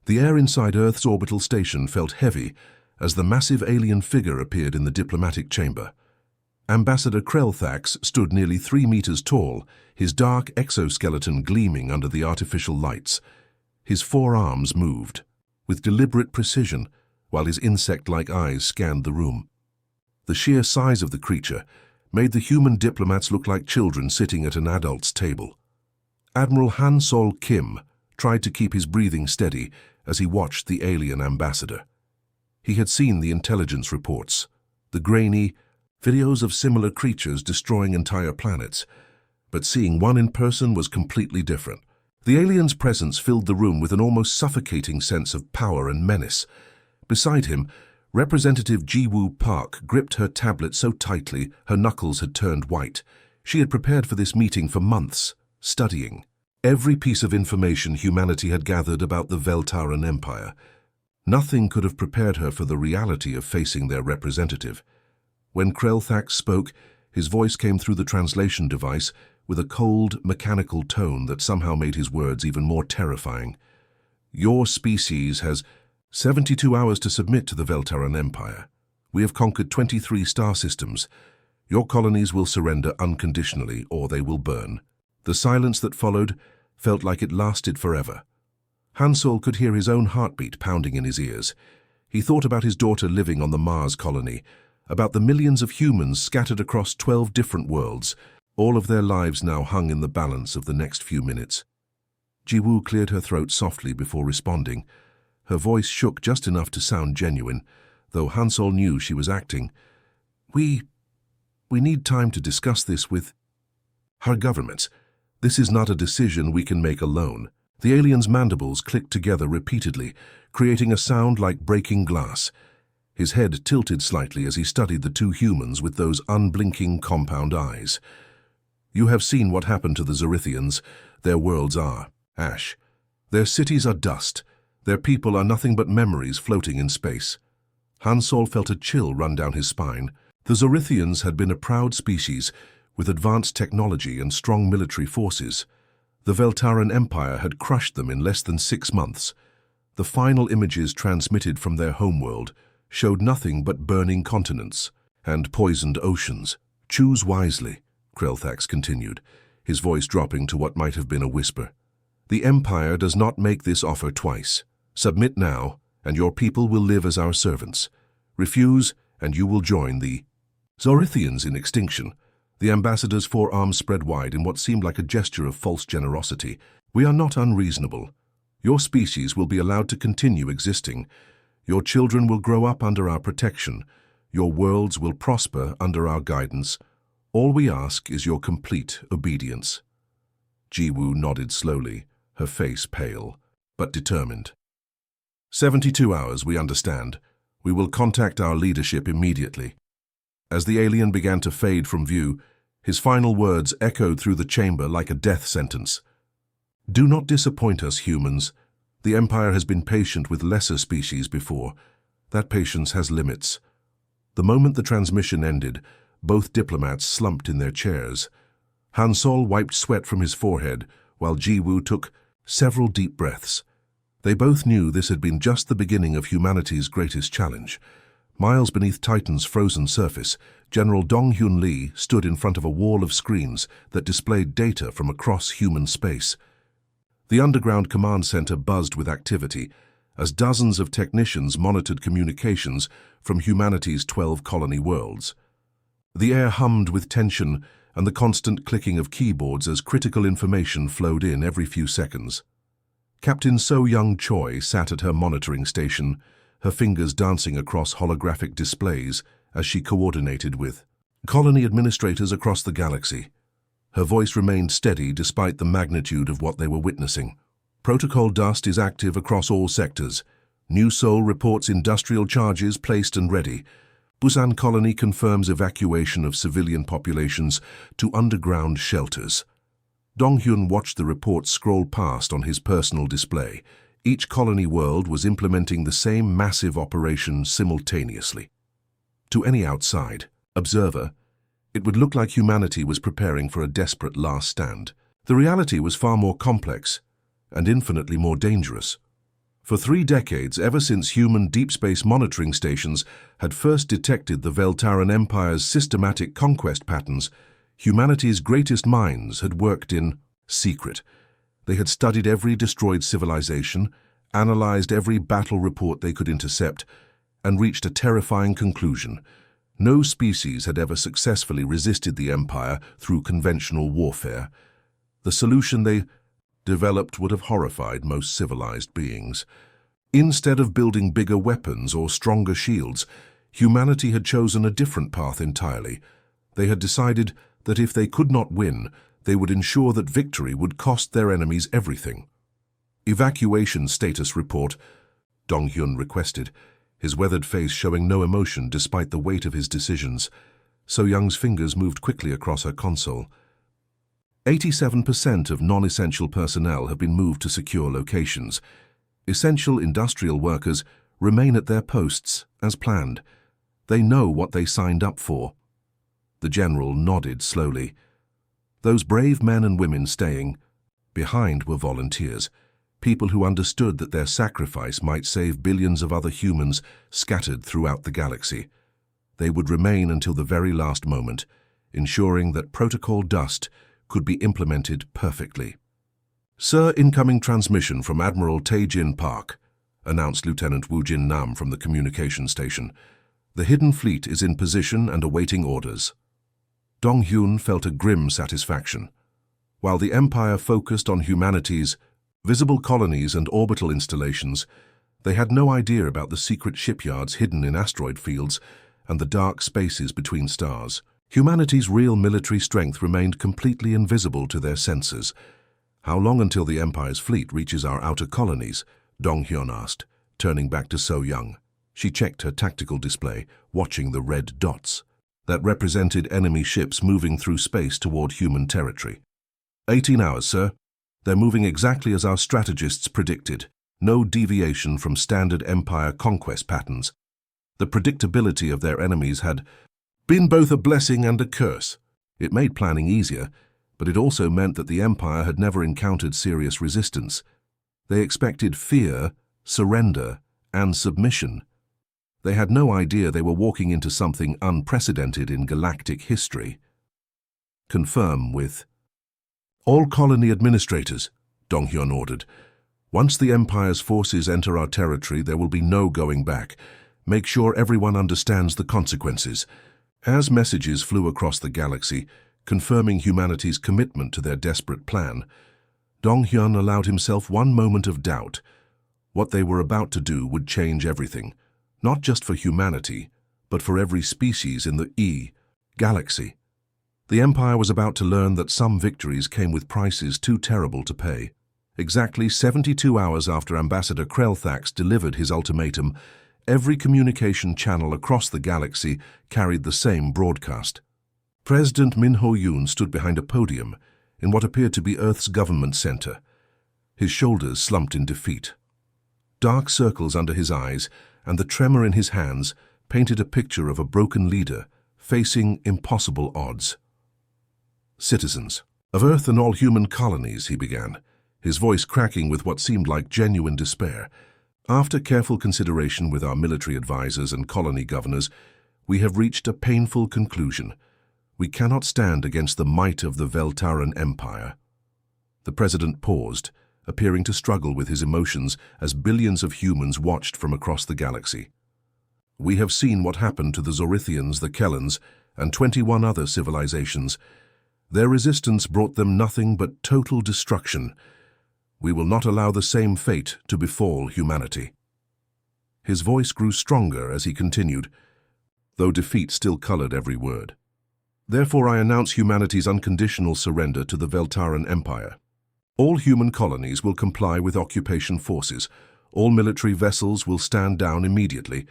The air inside Earth's orbital station felt heavy as the massive alien figure appeared in the diplomatic chamber. Ambassador Krelthax stood nearly 3 meters tall, his dark exoskeleton gleaming under the artificial lights. His forearms moved, with deliberate precision, while his insect-like eyes scanned the room. The sheer size of the creature made the human diplomats look like children sitting at an adult's table. Admiral Han Sol Kim tried to keep his breathing steady as he watched the alien ambassador. He had seen the intelligence reports, the grainy videos of similar creatures destroying entire planets, but seeing one in person was completely different. The alien's presence filled the room with an almost suffocating sense of power and menace. Beside him, Representative Jiwoo Park gripped her tablet so tightly her knuckles had turned white. She had prepared for this meeting for months, studying every piece of information humanity had gathered about the Veltaran Empire. Nothing could have prepared her for the reality of facing their representative. When Krelthax spoke, his voice came through the translation device with a cold, mechanical tone that somehow made his words even more terrifying. Your species has 72 hours to submit to the Veltaran Empire. We have conquered 23 star systems. Your colonies will surrender unconditionally, or they will burn. The silence that followed felt like it lasted forever. Han Sol could hear his own heartbeat pounding in his ears. He thought about his daughter living on the Mars colony, about the millions of humans scattered across 12 different worlds. All of their lives now hung in the balance of the next few minutes. Jiwoo cleared her throat softly before responding. Her voice shook just enough to sound genuine, though Han Sol knew she was acting. We need time to discuss this with our governments. This is not a decision we can make alone. The alien's mandibles clicked together repeatedly, creating a sound like breaking glass. His head tilted slightly as he studied the two humans with those unblinking compound eyes. You have seen what happened to the Zorithians. Their worlds are ash. Their cities are dust. Their people are nothing but memories floating in space. Han Sol felt a chill run down his spine. The Zorithians had been a proud species, with advanced technology and strong military forces. The Veltaran Empire had crushed them in less than 6 months. The final images transmitted from their homeworld showed nothing but burning continents and poisoned oceans. Choose wisely, Krelthax continued, his voice dropping to what might have been a whisper. The Empire does not make this offer twice. Submit now, and your people will live as our servants. Refuse, and you will join the Zorithians in extinction. The ambassador's forearms spread wide in what seemed like a gesture of false generosity. We are not unreasonable. Your species will be allowed to continue existing. Your children will grow up under our protection. Your worlds will prosper under our guidance. All we ask is your complete obedience. Jiwoo nodded slowly, her face pale, but determined. 72 hours, we understand. We will contact our leadership immediately. As the alien began to fade from view, his final words echoed through the chamber like a death sentence. Do not disappoint us, humans. The Empire has been patient with lesser species before. That patience has limits. The moment the transmission ended, both diplomats slumped in their chairs. Han Sol wiped sweat from his forehead, while Jiwoo took several deep breaths. They both knew this had been just the beginning of humanity's greatest challenge. Miles beneath Titan's frozen surface, General Dong-Hyun Lee stood in front of a wall of screens that displayed data from across human space. The underground command center buzzed with activity as dozens of technicians monitored communications from humanity's 12 colony worlds. The air hummed with tension and the constant clicking of keyboards as critical information flowed in every few seconds. Captain So-Young Choi sat at her monitoring station, her fingers dancing across holographic displays as she coordinated with colony administrators across the galaxy. Her voice remained steady despite the magnitude of what they were witnessing. Protocol dust is active across all sectors. New Seoul reports industrial charges placed and ready. Busan Colony confirms evacuation of civilian populations to underground shelters. Dong-Hyun watched the reports scroll past on his personal display. Each colony world was implementing the same massive operation simultaneously. To any outside observer, it would look like humanity was preparing for a desperate last stand. The reality was far more complex and infinitely more dangerous. For 3 decades, ever since human deep space monitoring stations had first detected the Veltaran Empire's systematic conquest patterns, humanity's greatest minds had worked in secret. They had studied every destroyed civilization, analyzed every battle report they could intercept, and reached a terrifying conclusion. No species had ever successfully resisted the Empire through conventional warfare. The solution they developed would have horrified most civilized beings. Instead of building bigger weapons or stronger shields, humanity had chosen a different path entirely. They had decided that if they could not win, they would ensure that victory would cost their enemies everything. "Evacuation status report," Dong-hyun requested, his weathered face showing no emotion despite the weight of his decisions. So-young's fingers moved quickly across her console. 87% of non-essential personnel have been moved to secure locations. Essential industrial workers remain at their posts, as planned. They know what they signed up for. The general nodded slowly. Those brave men and women staying behind were volunteers, people who understood that their sacrifice might save billions of other humans scattered throughout the galaxy. They would remain until the very last moment, ensuring that Protocol Dust could be implemented perfectly. "Sir, incoming transmission from Admiral Tae-jin Park," announced Lieutenant Woo-jin Nam from the communication station. "The hidden fleet is in position and awaiting orders." Dong-hyun felt a grim satisfaction. While the Empire focused on humanity's visible colonies and orbital installations, they had no idea about the secret shipyards hidden in asteroid fields and the dark spaces between stars. Humanity's real military strength remained completely invisible to their senses. "How long until the Empire's fleet reaches our outer colonies?" Dong-hyun asked, turning back to So-young. She checked her tactical display, watching the red dots that represented enemy ships moving through space toward human territory. 18 hours, sir. They're moving exactly as our strategists predicted. No deviation from standard Empire conquest patterns. The predictability of their enemies had been both a blessing and a curse. It made planning easier, but it also meant that the Empire had never encountered serious resistance. They expected fear, surrender, and submission. They had no idea they were walking into something unprecedented in galactic history. "Confirm with all colony administrators," Dong-hyun ordered. "Once the Empire's forces enter our territory, there will be no going back. Make sure everyone understands the consequences." As messages flew across the galaxy, confirming humanity's commitment to their desperate plan, Dong-hyun allowed himself one moment of doubt. What they were about to do would change everything, not just for humanity, but for every species in the galaxy. The Empire was about to learn that some victories came with prices too terrible to pay. Exactly 72 hours after Ambassador Krelthax delivered his ultimatum, every communication channel across the galaxy carried the same broadcast. President Min Ho-yoon stood behind a podium in what appeared to be Earth's government center. His shoulders slumped in defeat. Dark circles under his eyes and the tremor in his hands painted a picture of a broken leader facing impossible odds. "Citizens of Earth and all human colonies," he began, his voice cracking with what seemed like genuine despair. "After careful consideration with our military advisors and colony governors, we have reached a painful conclusion. We cannot stand against the might of the Veltaran Empire." The president paused, appearing to struggle with his emotions as billions of humans watched from across the galaxy. "We have seen what happened to the Zorithians, the Kellans, and 21 other civilizations. Their resistance brought them nothing but total destruction. We will not allow the same fate to befall humanity." His voice grew stronger as he continued, though defeat still colored every word. "Therefore I announce humanity's unconditional surrender to the Veltaran Empire. All human colonies will comply with occupation forces. All military vessels will stand down immediately.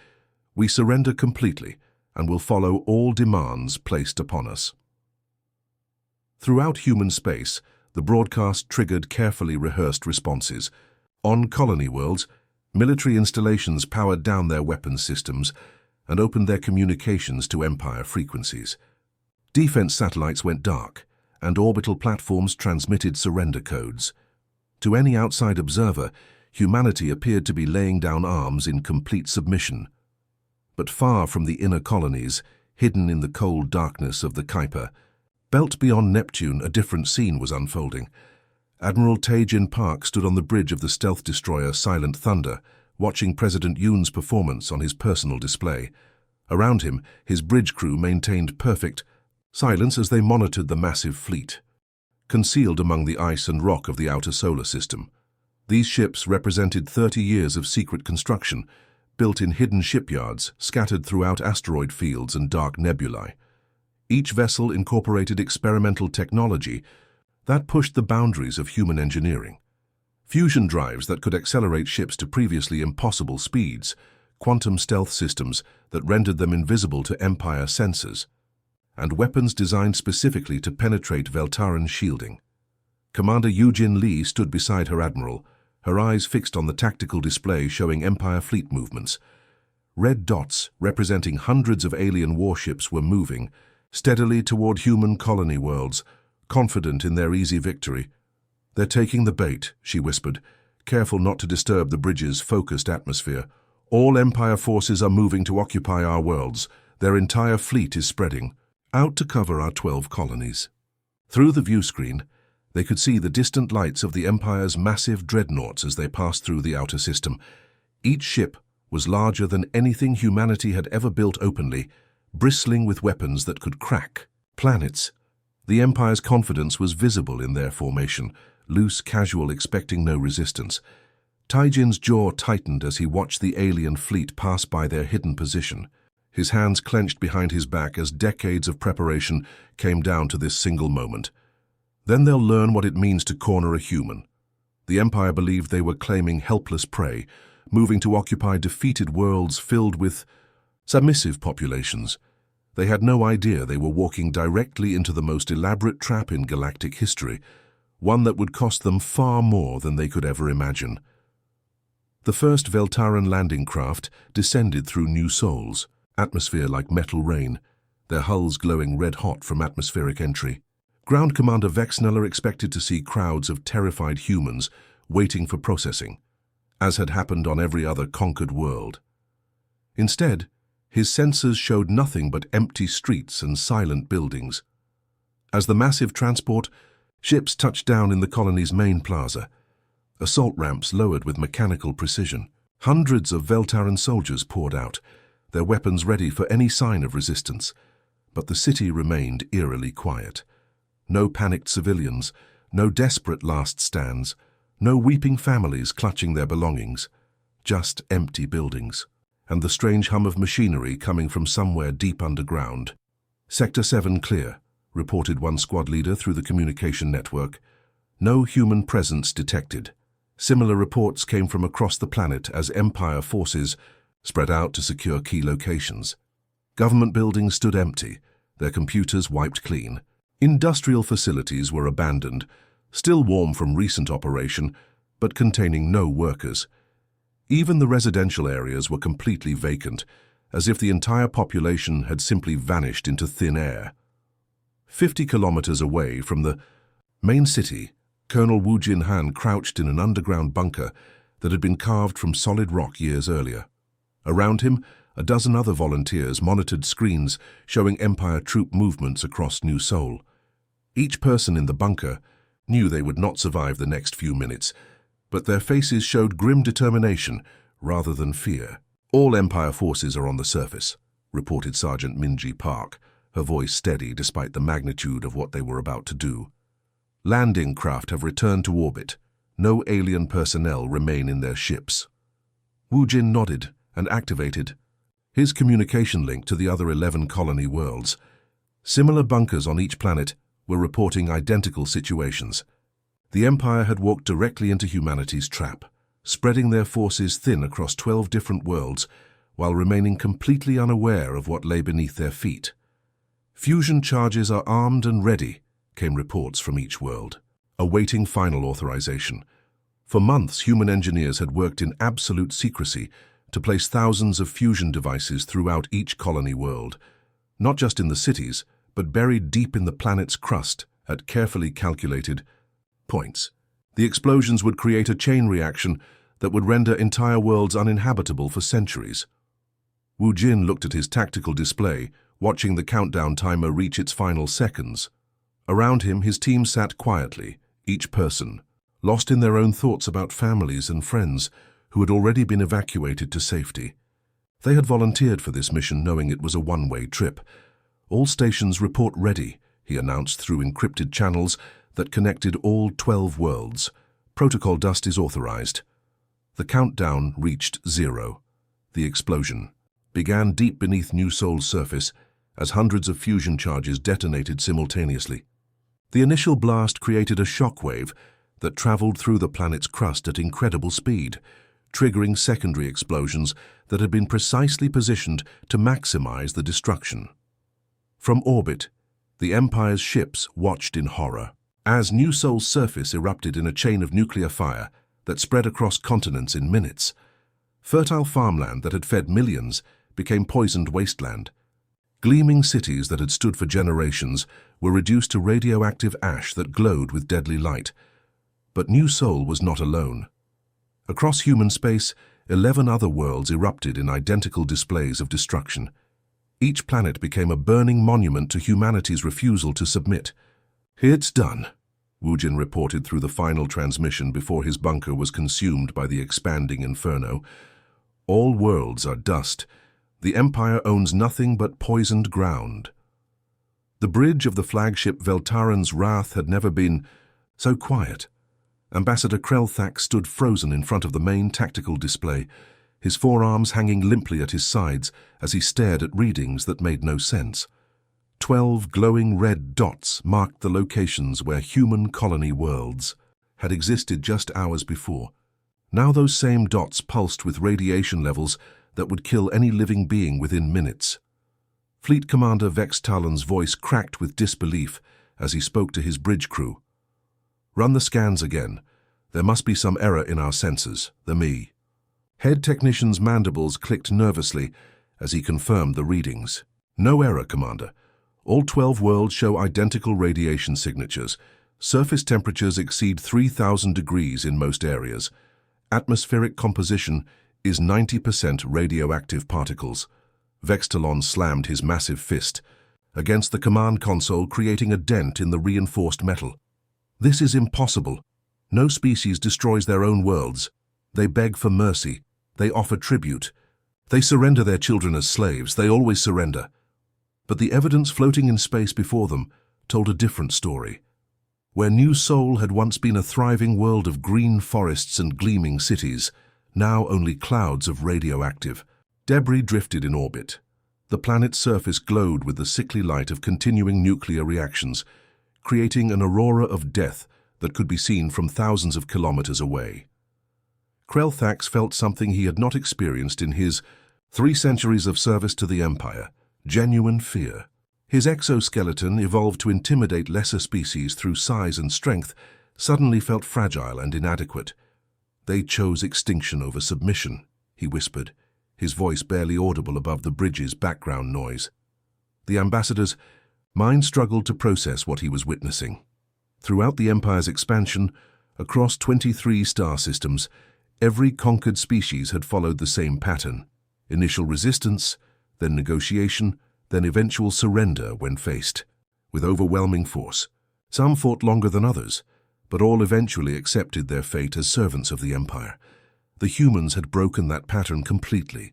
We surrender completely and will follow all demands placed upon us." Throughout human space, the broadcast triggered carefully rehearsed responses. On colony worlds, military installations powered down their weapons systems and opened their communications to Empire frequencies. Defense satellites went dark, and orbital platforms transmitted surrender codes. To any outside observer, humanity appeared to be laying down arms in complete submission. But far from the inner colonies, hidden in the cold darkness of the Kuiper, belt beyond Neptune, a different scene was unfolding. Admiral Tae-Jin Park stood on the bridge of the stealth destroyer Silent Thunder, watching President Yoon's performance on his personal display. Around him, his bridge crew maintained perfect silence as they monitored the massive fleet, concealed among the ice and rock of the outer solar system. These ships represented 30 years of secret construction, built in hidden shipyards scattered throughout asteroid fields and dark nebulae. Each vessel incorporated experimental technology that pushed the boundaries of human engineering. Fusion drives that could accelerate ships to previously impossible speeds, quantum stealth systems that rendered them invisible to Empire sensors, and weapons designed specifically to penetrate Veltaran shielding. Commander Eugene Lee stood beside her admiral, her eyes fixed on the tactical display showing Empire fleet movements. Red dots representing hundreds of alien warships were moving steadily toward human colony worlds, confident in their easy victory. "They're taking the bait," she whispered, careful not to disturb the bridge's focused atmosphere. "All Empire forces are moving to occupy our worlds. Their entire fleet is spreading out to cover our 12 colonies." Through the view screen, they could see the distant lights of the Empire's massive dreadnoughts as they passed through the outer system. Each ship was larger than anything humanity had ever built openly, bristling with weapons that could crack planets. The Empire's confidence was visible in their formation, loose, casual, expecting no resistance. Taijin's jaw tightened as he watched the alien fleet pass by their hidden position. His hands clenched behind his back as decades of preparation came down to this single moment. Then they'll learn what it means to corner a human. The Empire believed they were claiming helpless prey, moving to occupy defeated worlds filled with submissive populations. They had no idea they were walking directly into the most elaborate trap in galactic history, one that would cost them far more than they could ever imagine. The first Veltaran landing craft descended through New Sol's atmosphere like metal rain, their hulls glowing red-hot from atmospheric entry. Ground Commander Vexneller expected to see crowds of terrified humans waiting for processing, as had happened on every other conquered world. Instead, his sensors showed nothing but empty streets and silent buildings. As the massive transport ships touched down in the colony's main plaza, assault ramps lowered with mechanical precision. Hundreds of Veltaran soldiers poured out, their weapons ready for any sign of resistance. But the city remained eerily quiet. No panicked civilians, no desperate last stands, no weeping families clutching their belongings, just empty buildings, and the strange hum of machinery coming from somewhere deep underground. "Sector 7 clear," reported one squad leader through the communication network. "No human presence detected." Similar reports came from across the planet as Empire forces spread out to secure key locations. Government buildings stood empty, their computers wiped clean. Industrial facilities were abandoned, still warm from recent operation, but containing no workers. Even the residential areas were completely vacant, as if the entire population had simply vanished into thin air. 50 kilometers away from the main city, Colonel Wu Jinhan crouched in an underground bunker that had been carved from solid rock years earlier. Around him, a dozen other volunteers monitored screens showing Empire troop movements across New Seoul. Each person in the bunker knew they would not survive the next few minutes, but their faces showed grim determination rather than fear. "All Empire forces are on the surface," reported Sergeant Minji Park, her voice steady despite the magnitude of what they were about to do. "Landing craft have returned to orbit. No alien personnel remain in their ships." Wu Jin nodded and activated his communication link to the other 11 colony worlds. Similar bunkers on each planet were reporting identical situations. The Empire had walked directly into humanity's trap, spreading their forces thin across 12 different worlds while remaining completely unaware of what lay beneath their feet. "Fusion charges are armed and ready," came reports from each world, awaiting final authorization. For months, human engineers had worked in absolute secrecy to place thousands of fusion devices throughout each colony world, not just in the cities, but buried deep in the planet's crust at carefully calculated points. The explosions would create a chain reaction that would render entire worlds uninhabitable for centuries. Wu Jin looked at his tactical display, watching the countdown timer reach its final seconds. Around him, his team sat quietly, each person, lost in their own thoughts about families and friends who had already been evacuated to safety. They had volunteered for this mission knowing it was a one-way trip. "All stations report ready," he announced through encrypted channels that connected all 12 worlds. "Protocol dust is authorized." The countdown reached 0. The explosion began deep beneath New Sol's surface as hundreds of fusion charges detonated simultaneously. The initial blast created a shockwave that traveled through the planet's crust at incredible speed, triggering secondary explosions that had been precisely positioned to maximize the destruction. From orbit, the Empire's ships watched in horror as New Sol's surface erupted in a chain of nuclear fire that spread across continents in minutes. Fertile farmland that had fed millions became poisoned wasteland. Gleaming cities that had stood for generations were reduced to radioactive ash that glowed with deadly light. But New Sol was not alone. Across human space, 11 other worlds erupted in identical displays of destruction. Each planet became a burning monument to humanity's refusal to submit. "It's done," Wu Jin reported through the final transmission before his bunker was consumed by the expanding inferno. "All worlds are dust. The Empire owns nothing but poisoned ground." The bridge of the flagship Veltaran's Wrath had never been so quiet. Ambassador Krelthak stood frozen in front of the main tactical display, his forearms hanging limply at his sides as he stared at readings that made no sense. 12 glowing red dots marked the locations where human colony worlds had existed just hours before. Now those same dots pulsed with radiation levels that would kill any living being within minutes. Fleet Commander Vex Talon's voice cracked with disbelief as he spoke to his bridge crew. "Run the scans again. There must be some error in our sensors, the me." Head Technician's mandibles clicked nervously as he confirmed the readings. "No error, Commander. All 12 worlds show identical radiation signatures. Surface temperatures exceed 3,000 degrees in most areas. Atmospheric composition is 90% radioactive particles." Vex Talon slammed his massive fist against the command console, creating a dent in the reinforced metal. "This is impossible. No species destroys their own worlds. They beg for mercy. They offer tribute. They surrender their children as slaves. They always surrender." But the evidence floating in space before them told a different story. Where New Sol had once been a thriving world of green forests and gleaming cities, now only clouds of radioactive debris drifted in orbit. The planet's surface glowed with the sickly light of continuing nuclear reactions, creating an aurora of death that could be seen from thousands of kilometers away. Krelthax felt something he had not experienced in his 3 centuries of service to the Empire: genuine fear. His exoskeleton, evolved to intimidate lesser species through size and strength, suddenly felt fragile and inadequate. "They chose extinction over submission," he whispered, his voice barely audible above the bridge's background noise. The ambassador's mind struggled to process what he was witnessing. Throughout the Empire's expansion, across 23 star systems, every conquered species had followed the same pattern: initial resistance, then negotiation, then eventual surrender when faced with overwhelming force. Some fought longer than others, but all eventually accepted their fate as servants of the Empire. The humans had broken that pattern completely.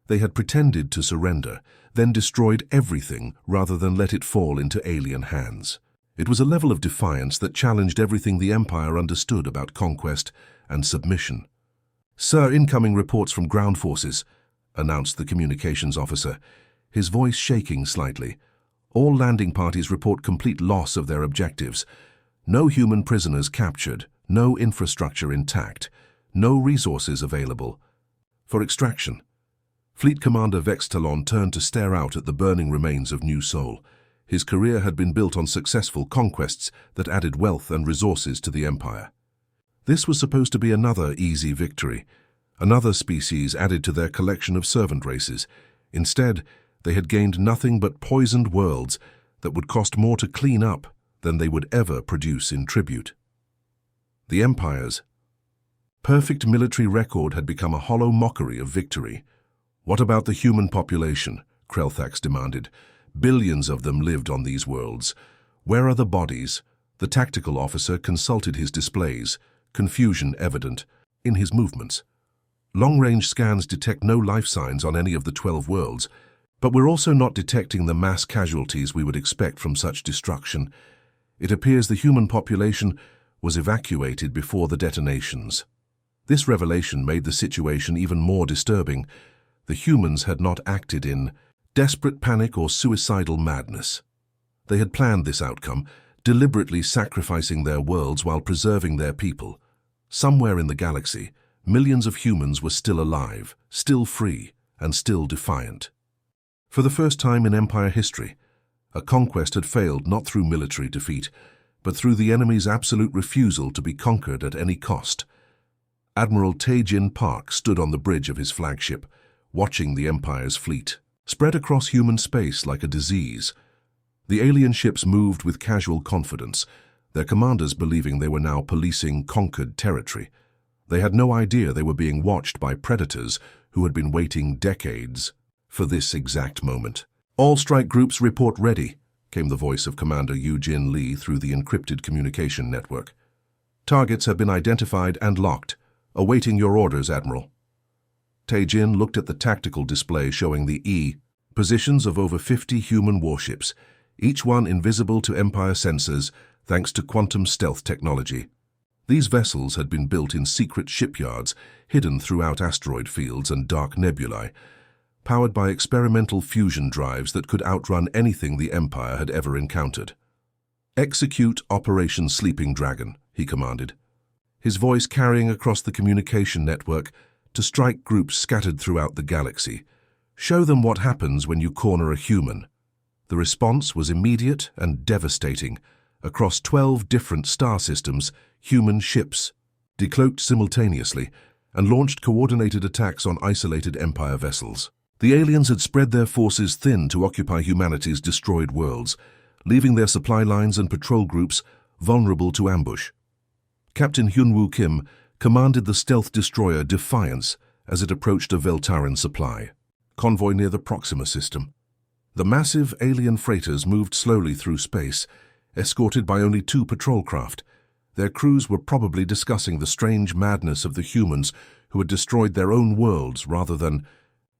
They had pretended to surrender, then destroyed everything rather than let it fall into alien hands. It was a level of defiance that challenged everything the Empire understood about conquest and submission. "Sir, incoming reports from ground forces," announced the communications officer, his voice shaking slightly. "All landing parties report complete loss of their objectives. No human prisoners captured, no infrastructure intact, no resources available for extraction." Fleet Commander Vex Talon turned to stare out at the burning remains of New Sol. His career had been built on successful conquests that added wealth and resources to the Empire. This was supposed to be another easy victory, another species added to their collection of servant races. Instead, they had gained nothing but poisoned worlds that would cost more to clean up than they would ever produce in tribute. The Empire's perfect military record had become a hollow mockery of victory. "What about the human population?" Krelthax demanded. "Billions of them lived on these worlds. Where are the bodies?" The tactical officer consulted his displays, confusion evident in his movements. "Long-range scans detect no life signs on any of the 12 worlds, but we're also not detecting the mass casualties we would expect from such destruction. It appears the human population was evacuated before the detonations." This revelation made the situation even more disturbing. The humans had not acted in desperate panic or suicidal madness. They had planned this outcome, deliberately sacrificing their worlds while preserving their people. Somewhere in the galaxy, millions of humans were still alive, still free, and still defiant. For the first time in Empire history, a conquest had failed not through military defeat, but through the enemy's absolute refusal to be conquered at any cost. Admiral Tae-Jin Park stood on the bridge of his flagship, watching the Empire's fleet spread across human space like a disease. The alien ships moved with casual confidence, their commanders believing they were now policing conquered territory. They had no idea they were being watched by predators who had been waiting decades for this exact moment. "All strike groups report ready," came the voice of Commander Eugene Lee through the encrypted communication network. "Targets have been identified and locked. Awaiting your orders, Admiral." Tae-Jin looked at the tactical display showing the positions of over 50 human warships, each one invisible to Empire sensors thanks to quantum stealth technology. These vessels had been built in secret shipyards, hidden throughout asteroid fields and dark nebulae, powered by experimental fusion drives that could outrun anything the Empire had ever encountered. "Execute Operation Sleeping Dragon," he commanded, his voice carrying across the communication network to strike groups scattered throughout the galaxy. "Show them what happens when you corner a human." The response was immediate and devastating. Across 12 different star systems, human ships decloaked simultaneously and launched coordinated attacks on isolated Empire vessels. The aliens had spread their forces thin to occupy humanity's destroyed worlds, leaving their supply lines and patrol groups vulnerable to ambush. Captain Hyunwoo Kim commanded the stealth destroyer Defiance as it approached a Veltaran supply convoy near the Proxima system. The massive alien freighters moved slowly through space, escorted by only 2 patrol craft. Their crews were probably discussing the strange madness of the humans who had destroyed their own worlds rather than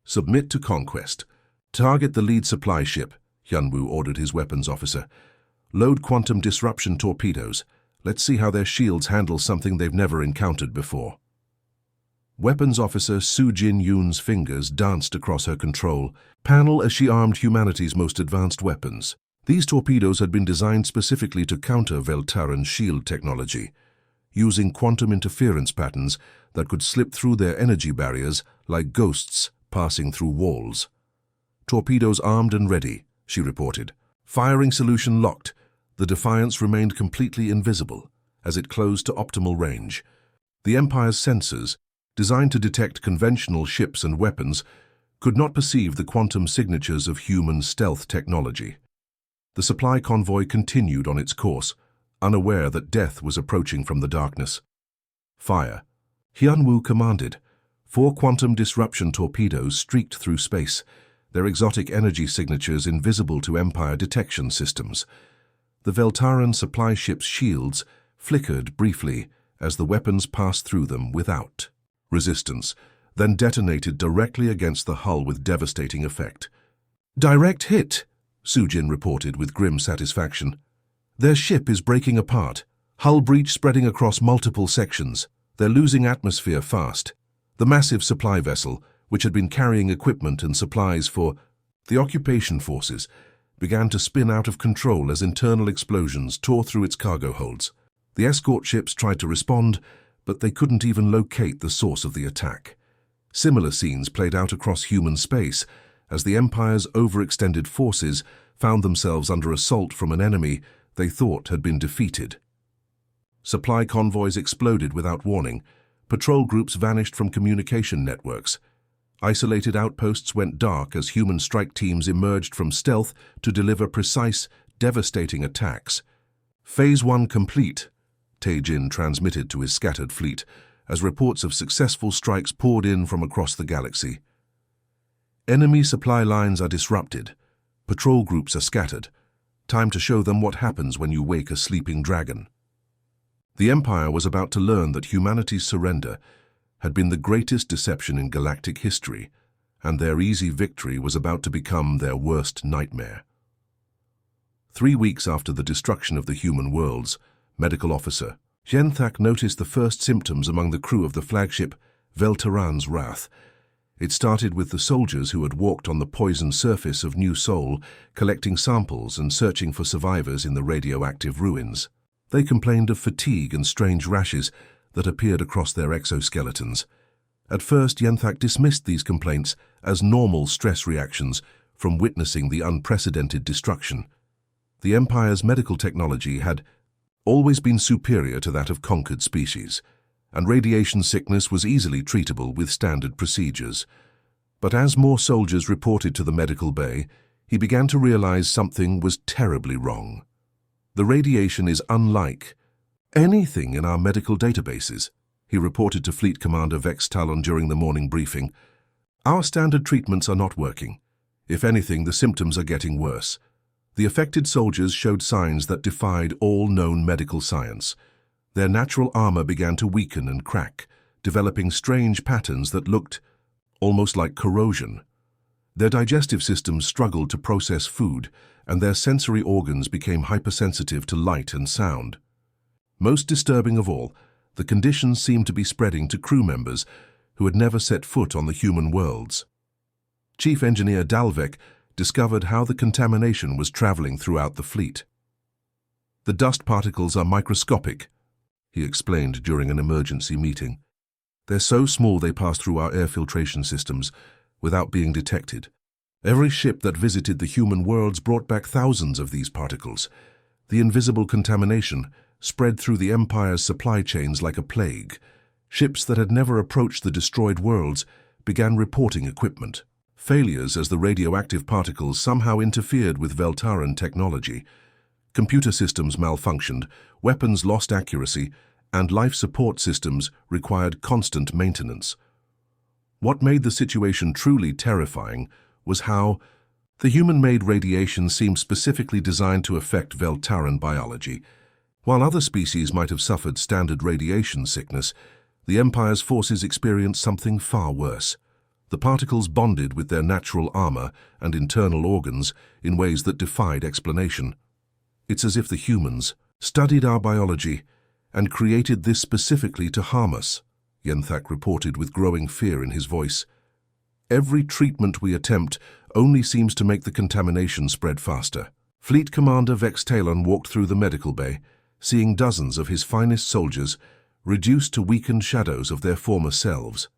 submit to conquest. "Target the lead supply ship," Hyunwoo ordered his weapons officer. "Load quantum disruption torpedoes. Let's see how their shields handle something they've never encountered before." Weapons officer Su Jin Yoon's fingers danced across her control panel as she armed humanity's most advanced weapons. These torpedoes had been designed specifically to counter Veltaran's shield technology, using quantum interference patterns that could slip through their energy barriers like ghosts passing through walls. "Torpedoes armed and ready," she reported. "Firing solution locked." The Defiance remained completely invisible as it closed to optimal range. The Empire's sensors, designed to detect conventional ships and weapons, could not perceive the quantum signatures of human stealth technology. The supply convoy continued on its course, unaware that death was approaching from the darkness. "Fire," Hyunwoo commanded. 4 quantum disruption torpedoes streaked through space, their exotic energy signatures invisible to Empire detection systems. The Veltaran supply ship's shields flickered briefly as the weapons passed through them without resistance, then detonated directly against the hull with devastating effect. "Direct hit," Sujin reported with grim satisfaction. "Their ship is breaking apart, hull breach spreading across multiple sections. They're losing atmosphere fast." The massive supply vessel, which had been carrying equipment and supplies for the occupation forces, began to spin out of control as internal explosions tore through its cargo holds. The escort ships tried to respond, but they couldn't even locate the source of the attack. Similar scenes played out across human space as the Empire's overextended forces found themselves under assault from an enemy they thought had been defeated. Supply convoys exploded without warning. Patrol groups vanished from communication networks. Isolated outposts went dark as human strike teams emerged from stealth to deliver precise, devastating attacks. "Phase 1 complete," Tae-Jin transmitted to his scattered fleet as reports of successful strikes poured in from across the galaxy. Enemy supply lines are disrupted. Patrol groups are scattered. Time to show them what happens when you wake a sleeping dragon. The Empire was about to learn that humanity's surrender had been the greatest deception in galactic history, and their easy victory was about to become their worst nightmare. 3 weeks after the destruction of the human worlds, medical officer Yenthak noticed the first symptoms among the crew of the flagship Veltaran's Wrath. It started with the soldiers who had walked on the poisoned surface of New Sol, collecting samples and searching for survivors in the radioactive ruins. They complained of fatigue and strange rashes that appeared across their exoskeletons. At first, Yenthak dismissed these complaints as normal stress reactions from witnessing the unprecedented destruction. The Empire's medical technology had always been superior to that of conquered species, and radiation sickness was easily treatable with standard procedures. But as more soldiers reported to the medical bay, he began to realize something was terribly wrong. The radiation is unlike anything in our medical databases, he reported to Fleet Commander Vex Talon during the morning briefing. Our standard treatments are not working. If anything, the symptoms are getting worse. The affected soldiers showed signs that defied all known medical science. Their natural armor began to weaken and crack, developing strange patterns that looked almost like corrosion. Their digestive systems struggled to process food, and their sensory organs became hypersensitive to light and sound. Most disturbing of all, the conditions seemed to be spreading to crew members who had never set foot on the human worlds. Chief Engineer Dalvek discovered how the contamination was traveling throughout the fleet. The dust particles are microscopic, he explained during an emergency meeting. They're so small they pass through our air filtration systems without being detected. Every ship that visited the human worlds brought back thousands of these particles. The invisible contamination spread through the Empire's supply chains like a plague. Ships that had never approached the destroyed worlds began reporting equipment failures as the radioactive particles somehow interfered with Veltaran technology. Computer systems malfunctioned, weapons lost accuracy, and life support systems required constant maintenance. What made the situation truly terrifying was how the human-made radiation seemed specifically designed to affect Veltaran biology. While other species might have suffered standard radiation sickness, the Empire's forces experienced something far worse. The particles bonded with their natural armor and internal organs in ways that defied explanation. It's as if the humans studied our biology and created this specifically to harm us, Yenthak reported with growing fear in his voice. Every treatment we attempt only seems to make the contamination spread faster. Fleet Commander Vex Talon walked through the medical bay, seeing dozens of his finest soldiers reduced to weakened shadows of their former selves.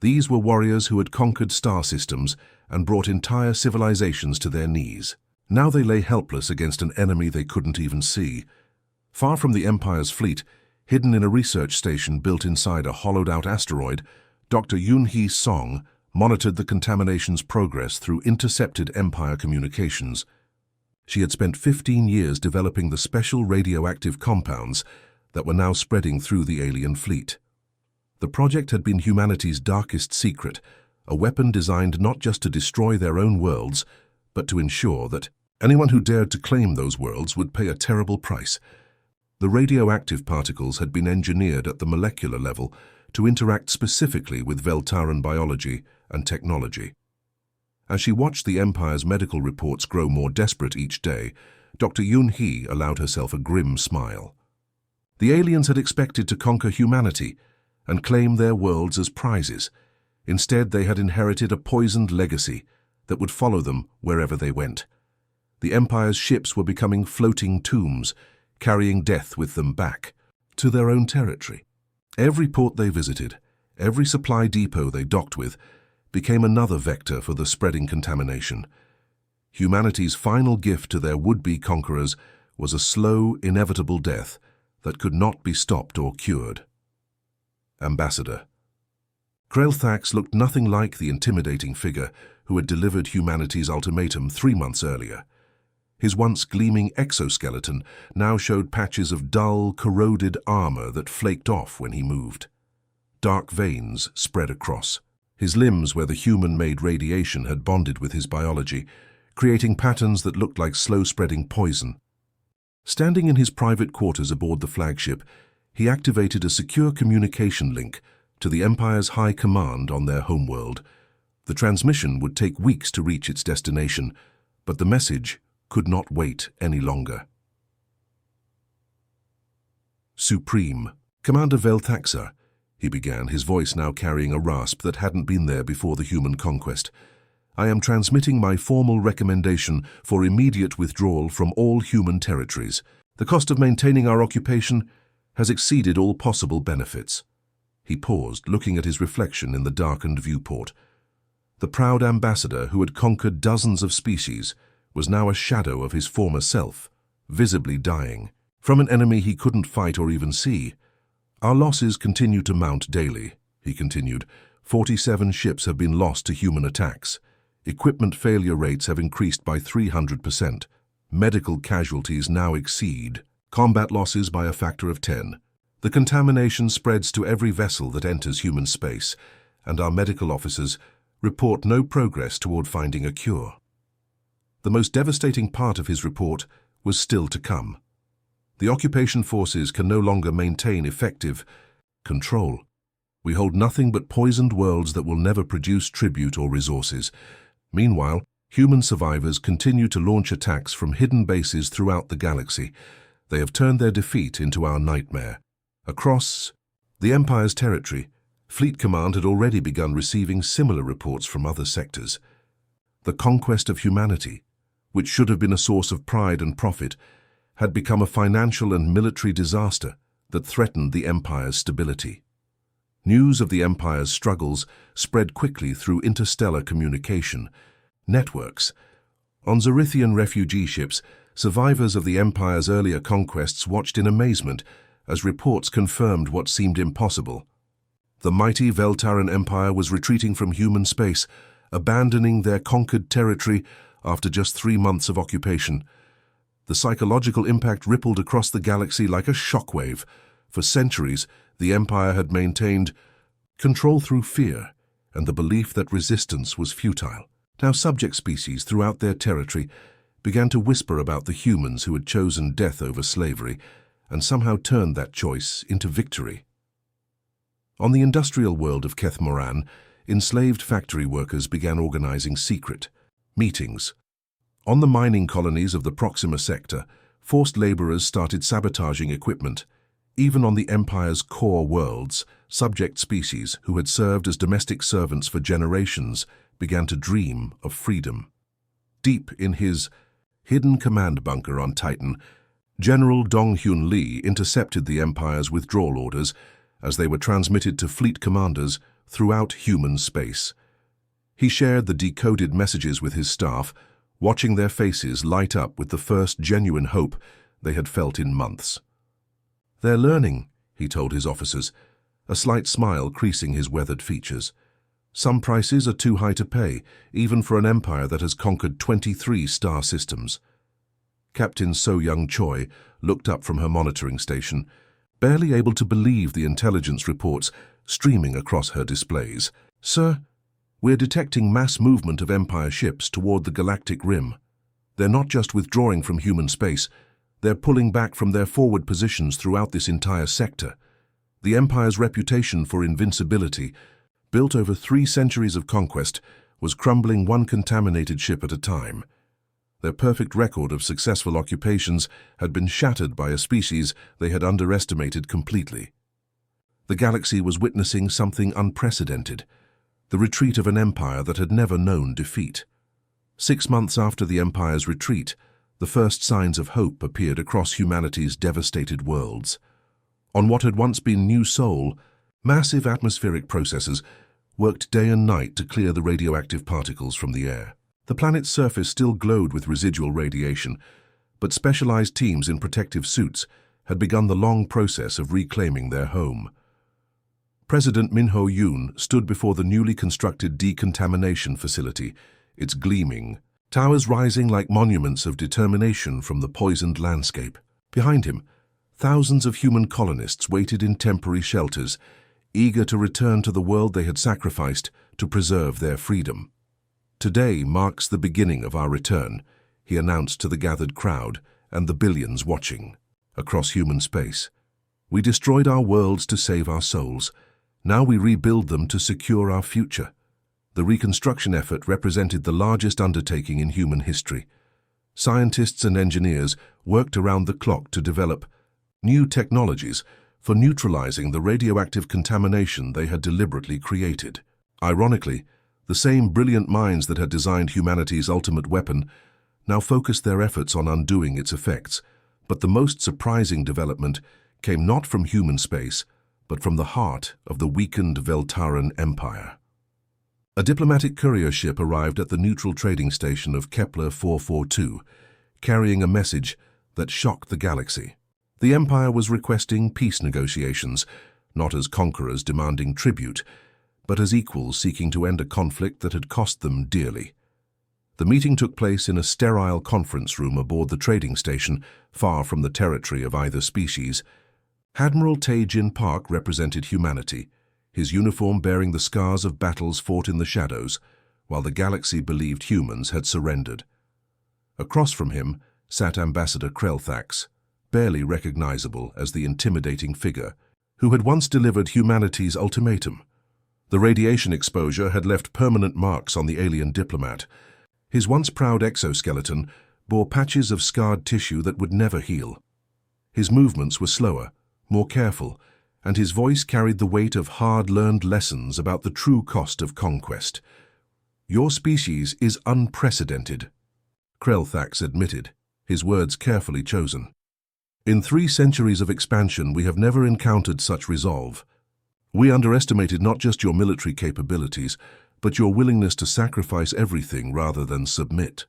These were warriors who had conquered star systems and brought entire civilizations to their knees. Now they lay helpless against an enemy they couldn't even see. Far from the Empire's fleet, hidden in a research station built inside a hollowed-out asteroid, Dr. Yun-Hee Song monitored the contamination's progress through intercepted Empire communications. She had spent 15 years developing the special radioactive compounds that were now spreading through the alien fleet. The project had been humanity's darkest secret, a weapon designed not just to destroy their own worlds, but to ensure that anyone who dared to claim those worlds would pay a terrible price. The radioactive particles had been engineered at the molecular level to interact specifically with Veltaran biology and technology. As she watched the Empire's medical reports grow more desperate each day, Dr. Yun-Hee allowed herself a grim smile. The aliens had expected to conquer humanity and claim their worlds as prizes. Instead, they had inherited a poisoned legacy that would follow them wherever they went. The Empire's ships were becoming floating tombs, carrying death with them back to their own territory. Every port they visited, every supply depot they docked with, became another vector for the spreading contamination. Humanity's final gift to their would-be conquerors was a slow, inevitable death that could not be stopped or cured. Ambassador Krelthax looked nothing like the intimidating figure who had delivered humanity's ultimatum 3 months earlier. His once gleaming exoskeleton now showed patches of dull, corroded armor that flaked off when he moved. Dark veins spread across. His limbs, where the human-made radiation had bonded with his biology, creating patterns that looked like slow-spreading poison. Standing in his private quarters aboard the flagship, he activated a secure communication link to the Empire's high command on their homeworld. The transmission would take weeks to reach its destination, but the message could not wait any longer. Supreme, Commander Veltaxa, he began, his voice now carrying a rasp that hadn't been there before the human conquest. I am transmitting my formal recommendation for immediate withdrawal from all human territories. The cost of maintaining our occupation has exceeded all possible benefits. He paused, looking at his reflection in the darkened viewport. The proud ambassador who had conquered dozens of species was now a shadow of his former self, visibly dying. From an enemy he couldn't fight or even see. Our losses continue to mount daily, he continued. 47 ships have been lost to human attacks. Equipment failure rates have increased by 300%. Medical casualties now exceed combat losses by a factor of 10. The contamination spreads to every vessel that enters human space, and our medical officers report no progress toward finding a cure. The most devastating part of his report was still to come. The occupation forces can no longer maintain effective control. We hold nothing but poisoned worlds that will never produce tribute or resources. Meanwhile, human survivors continue to launch attacks from hidden bases throughout the galaxy. They have turned their defeat into our nightmare. Across the Empire's territory, Fleet Command had already begun receiving similar reports from other sectors. The conquest of humanity, which should have been a source of pride and profit, had become a financial and military disaster that threatened the Empire's stability. News of the Empire's struggles spread quickly through interstellar communication networks. On Zerithian refugee ships, survivors of the Empire's earlier conquests watched in amazement as reports confirmed what seemed impossible. The mighty Veltaran Empire was retreating from human space, abandoning their conquered territory after just 3 months of occupation. The psychological impact rippled across the galaxy like a shockwave. For centuries, the Empire had maintained control through fear and the belief that resistance was futile. Now subject species throughout their territory began to whisper about the humans who had chosen death over slavery and somehow turned that choice into victory. On the industrial world of Kethmoran, enslaved factory workers began organizing secret meetings. On the mining colonies of the Proxima sector, forced laborers started sabotaging equipment. Even on the Empire's core worlds, subject species who had served as domestic servants for generations began to dream of freedom. Deep in his hidden command bunker on Titan, General Donghyun Lee intercepted the Empire's withdrawal orders as they were transmitted to fleet commanders throughout human space. He shared the decoded messages with his staff, watching their faces light up with the first genuine hope they had felt in months. "They're learning," he told his officers, a slight smile creasing his weathered features. "Some prices are too high to pay, even for an empire that has conquered 23 star systems." Captain So-Young Choi looked up from her monitoring station, barely able to believe the intelligence reports streaming across her displays. "Sir, we're detecting mass movement of Empire ships toward the galactic rim. They're not just withdrawing from human space, they're pulling back from their forward positions throughout this entire sector. The Empire's reputation for invincibility, built over 3 centuries of conquest, was crumbling one contaminated ship at a time. Their perfect record of successful occupations had been shattered by a species they had underestimated completely. The galaxy was witnessing something unprecedented, the retreat of an empire that had never known defeat. 6 months after the Empire's retreat, the first signs of hope appeared across humanity's devastated worlds. On what had once been New Sol, massive atmospheric processes worked day and night to clear the radioactive particles from the air. The planet's surface still glowed with residual radiation, but specialized teams in protective suits had begun the long process of reclaiming their home. President Min Ho-yoon stood before the newly constructed decontamination facility, its gleaming towers rising like monuments of determination from the poisoned landscape. Behind him, thousands of human colonists waited in temporary shelters, eager to return to the world they had sacrificed to preserve their freedom. "Today marks the beginning of our return," he announced to the gathered crowd and the billions watching. "Across human space, we destroyed our worlds to save our souls. Now we rebuild them to secure our future." The reconstruction effort represented the largest undertaking in human history. Scientists and engineers worked around the clock to develop new technologies for neutralizing the radioactive contamination they had deliberately created. Ironically, the same brilliant minds that had designed humanity's ultimate weapon now focused their efforts on undoing its effects. But the most surprising development came not from human space, but from the heart of the weakened Veltaran Empire. A diplomatic courier ship arrived at the neutral trading station of Kepler 442, carrying a message that shocked the galaxy. The Empire was requesting peace negotiations, not as conquerors demanding tribute, but as equals seeking to end a conflict that had cost them dearly. The meeting took place in a sterile conference room aboard the trading station, far from the territory of either species. Admiral Tae-Jin Park represented humanity, his uniform bearing the scars of battles fought in the shadows, while the galaxy believed humans had surrendered. Across from him sat Ambassador Krelthax, barely recognizable as the intimidating figure who had once delivered humanity's ultimatum. The radiation exposure had left permanent marks on the alien diplomat. His once proud exoskeleton bore patches of scarred tissue that would never heal. His movements were slower, more careful, and his voice carried the weight of hard-learned lessons about the true cost of conquest. "Your species is unprecedented," Krelthax admitted, his words carefully chosen. "In 3 centuries of expansion, we have never encountered such resolve. We underestimated not just your military capabilities, but your willingness to sacrifice everything rather than submit."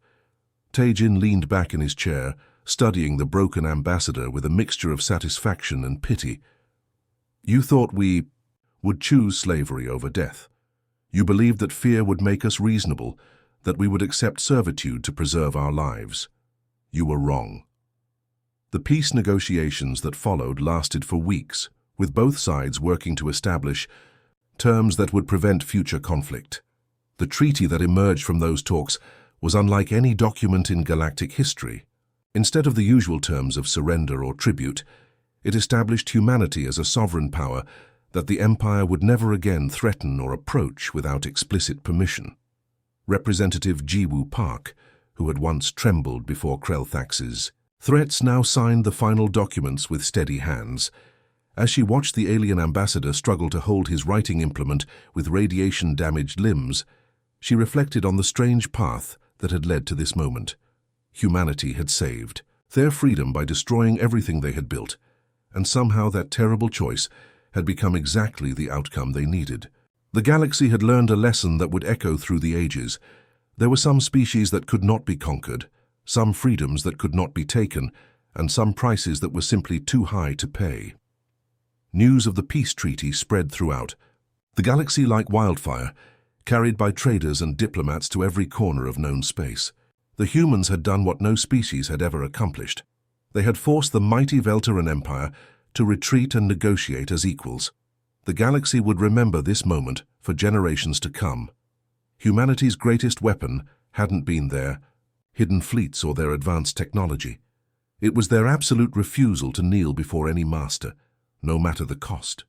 Tae-Jin leaned back in his chair, studying the broken ambassador with a mixture of satisfaction and pity. "You thought we would choose slavery over death. You believed that fear would make us reasonable, that we would accept servitude to preserve our lives. You were wrong." The peace negotiations that followed lasted for weeks, with both sides working to establish terms that would prevent future conflict. The treaty that emerged from those talks was unlike any document in galactic history. Instead of the usual terms of surrender or tribute, it established humanity as a sovereign power that the Empire would never again threaten or approach without explicit permission. Representative Jiwoo Park, who had once trembled before Krelthax's threats, now signed the final documents with steady hands. As she watched the alien ambassador struggle to hold his writing implement with radiation-damaged limbs, she reflected on the strange path that had led to this moment. Humanity had saved their freedom by destroying everything they had built, and somehow that terrible choice had become exactly the outcome they needed. The galaxy had learned a lesson that would echo through the ages. There were some species that could not be conquered, some freedoms that could not be taken, and some prices that were simply too high to pay. News of the peace treaty spread throughout. The galaxy, like wildfire, carried by traders and diplomats to every corner of known space. The humans had done what no species had ever accomplished. They had forced the mighty Veltaran Empire to retreat and negotiate as equals. The galaxy would remember this moment for generations to come. Humanity's greatest weapon hadn't been their hidden fleets or their advanced technology. It was their absolute refusal to kneel before any master, no matter the cost.